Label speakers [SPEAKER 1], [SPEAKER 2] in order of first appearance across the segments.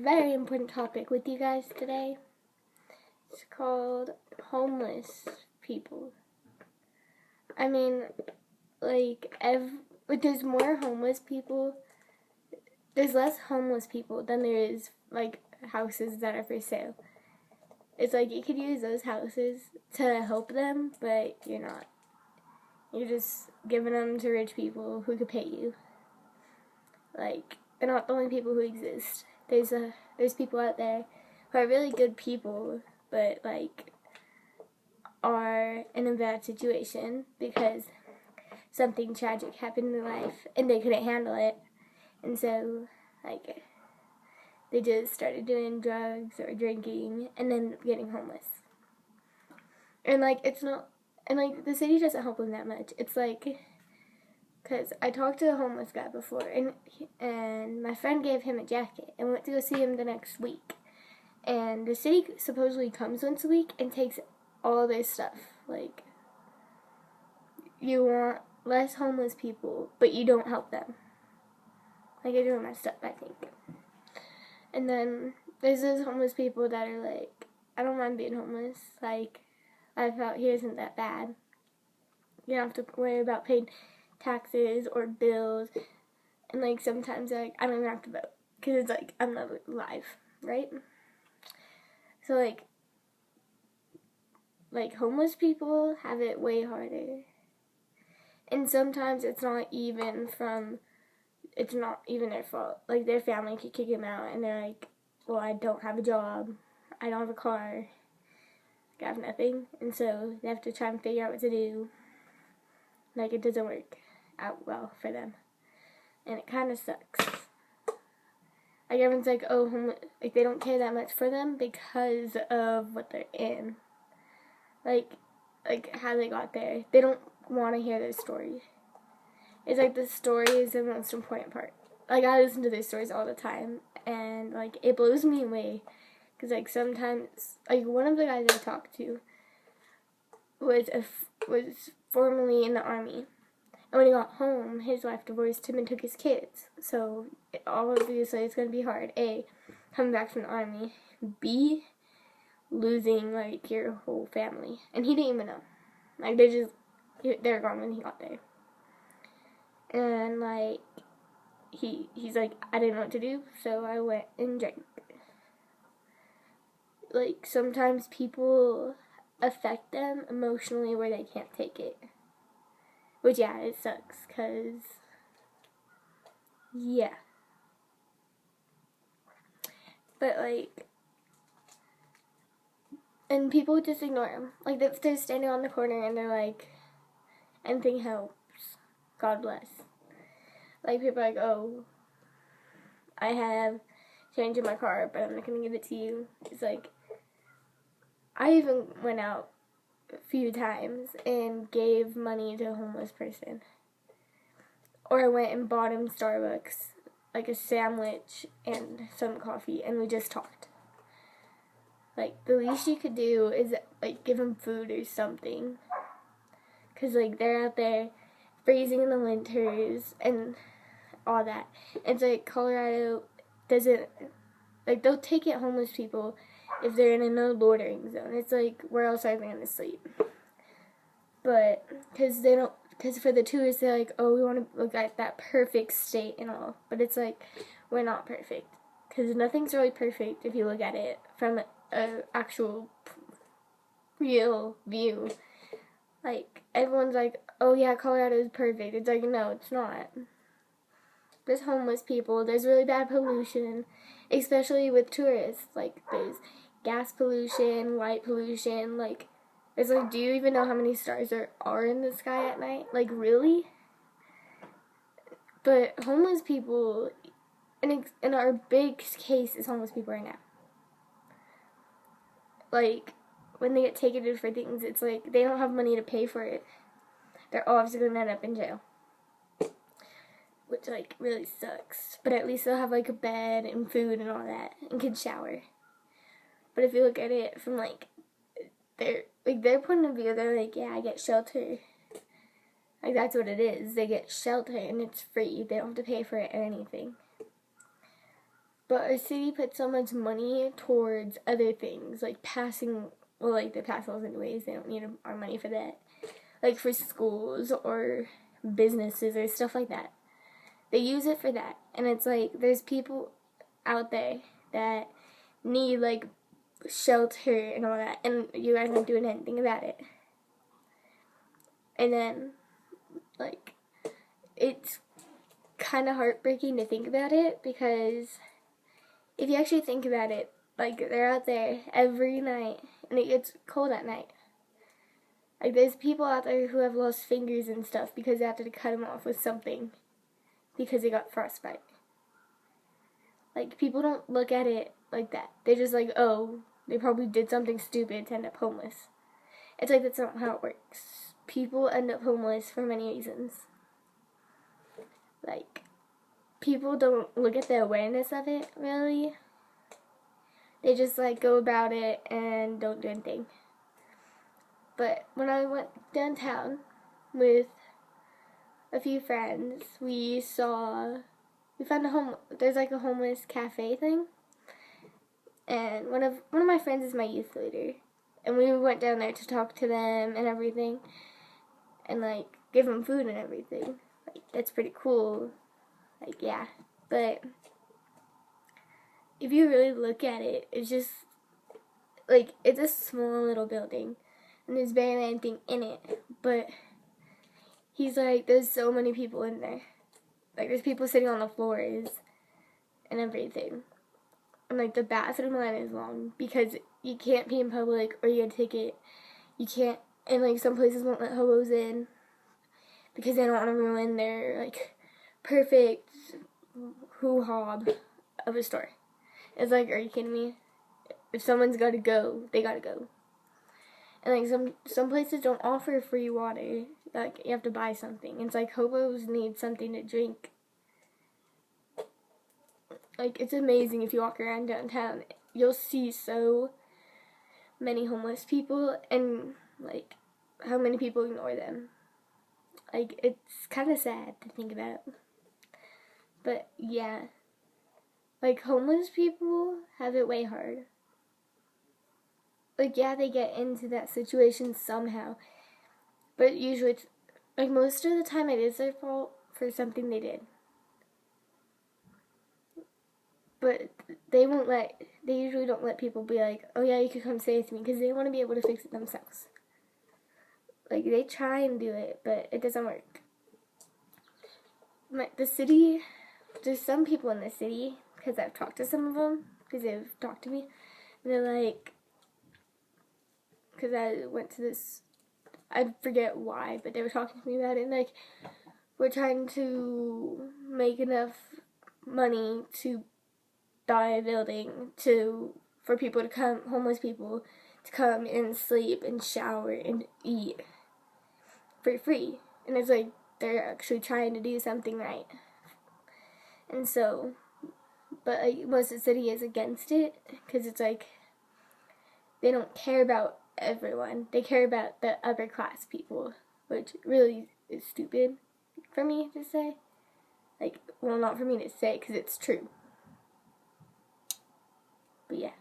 [SPEAKER 1] Very important topic with you guys today. It's called homeless people. I mean, there's more homeless people. There's less homeless people than there is houses that are for sale. It's like you could use those houses to help them, but you're not. You're just giving them to rich people who could pay you. They're not the only people who exist. There's people out there who are really good people, but are in a bad situation because something tragic happened in their life and they couldn't handle it, and so they just started doing drugs or drinking and then getting homeless. And it's not, and the city doesn't help them that much. It's because I talked to a homeless guy before, and my friend gave him a jacket and went to go see him the next week. And the city supposedly comes once a week and takes all their stuff. You want less homeless people, but you don't help them. They're doing messed up, I think. And then there's those homeless people that are I don't mind being homeless. Life out here isn't that bad. You don't have to worry about paying taxes or bills, and sometimes I don't even have to vote because it's I'm not alive, right? So homeless people have it way harder, and sometimes it's not even their fault. Their family could kick them out, and they're well, I don't have a job, I don't have a car, I have nothing, and so they have to try and figure out what to do. It doesn't work out well for them, and it kind of sucks. Everyone's oh, they don't care that much for them because of what they're in, how they got there. They don't want to hear their story. It's the story is the most important part. I listen to their stories all the time, and it blows me away, because sometimes one of the guys I talked to was formerly in the army. And when he got home, his wife divorced him and took his kids. So, obviously, it's going to be hard. A, coming back from the army. B, losing, your whole family. And he didn't even know. They were gone when he got there. And, he's I didn't know what to do, so I went and drank. Sometimes people affect them emotionally where they can't take it. Which, yeah, it sucks, because, yeah. But, and people just ignore them. They're standing on the corner, and they're anything helps. God bless. People are oh, I have change in my car, but I'm not going to give it to you. It's I even went out a few times and gave money to a homeless person. Or I went and bought him Starbucks, a sandwich and some coffee, and we just talked. The least you could do is, give him food or something. Because, they're out there freezing in the winters and all that. It's Colorado doesn't, they'll take it homeless people if they're in a no loitering zone. It's where else are they going to sleep? But, because for the tourists, they're oh, we want to look at that perfect state and all. But it's we're not perfect. Because nothing's really perfect if you look at it from an actual real view. Everyone's oh yeah, Colorado is perfect. It's no, it's not. There's homeless people. There's really bad pollution, especially with tourists. There's gas pollution, light pollution. It's do you even know how many stars there are in the sky at night? Really? But homeless people, in our big case, is homeless people right now. When they get taken for things, it's they don't have money to pay for it. They're obviously going to end up in jail. Which, really sucks. But at least they'll have, a bed and food and all that, and can shower. But if you look at it from, their point of view, they're yeah, I get shelter. That's what it is. They get shelter, and it's free. They don't have to pay for it or anything. But our city puts so much money towards other things, like passing, well, like they pass laws anyways, they don't need our money for that. Like for schools or businesses or stuff like that. They use it for that. And it's like, there's people out there that need, like, shelter and all that, and you guys aren't doing anything about it. And then, like, it's kind of heartbreaking to think about it, because if you actually think about it, like, they're out there every night, and it gets cold at night. Like, there's people out there who have lost fingers and stuff because they had to cut them off with something because they got frostbite. Like, people don't look at it like that. They're just like, oh, they probably did something stupid to end up homeless. It's like, that's not how it works. People end up homeless for many reasons. Like, people don't look at the awareness of it, really. They just, like, go about it and don't do anything. But when I went downtown with a few friends, we found there's like a homeless cafe thing. And one of my friends is my youth leader. And we went down there to talk to them and everything. And, like, give them food and everything. Like, that's pretty cool. Like, yeah. But if you really look at it, it's just, like, it's a small little building. And there's barely anything in it. But he's like, there's so many people in there. Like, there's people sitting on the floors and everything. And, like, the bathroom line is long because you can't pee in public or you get a ticket. You can't, and, like, some places won't let hobos in because they don't want to ruin their, like, perfect hoo-ha of a store. It's like, are you kidding me? If someone's got to go, they got to go. And, like, some places don't offer free water. Like, you have to buy something. It's like hobos need something to drink. Like, it's amazing if you walk around downtown. You'll see so many homeless people and, like, how many people ignore them. Like, it's kind of sad to think about. But, yeah. Like, homeless people have it way hard. Like, yeah, they get into that situation somehow. But usually, it's, like, most of the time it is their fault for something they did. But they usually don't let people be like, oh yeah, you could come stay with me, because they want to be able to fix it themselves. Like, they try and do it, but it doesn't work. The city, there's some people in the city, because I've talked to some of them, because they've talked to me, and they're like, because I went to this, I forget why, but they were talking to me about it, and like, we're trying to make enough money to buy a building for people to come, homeless people, to come and sleep and shower and eat for free. And it's like, they're actually trying to do something right. And so, but like, most of the city is against it, because it's like, they don't care about everyone. They care about the upper class people, which really is stupid for me to say. Like, well, not for me to say, because it's true. But yeah.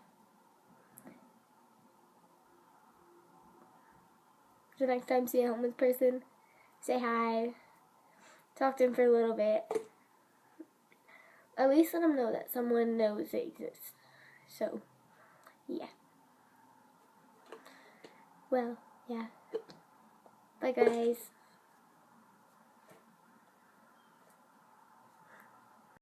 [SPEAKER 1] So next time you see a homeless person, say hi, talk to them for a little bit. At least let them know that someone knows they exist. So, yeah. Well, yeah. Bye, guys.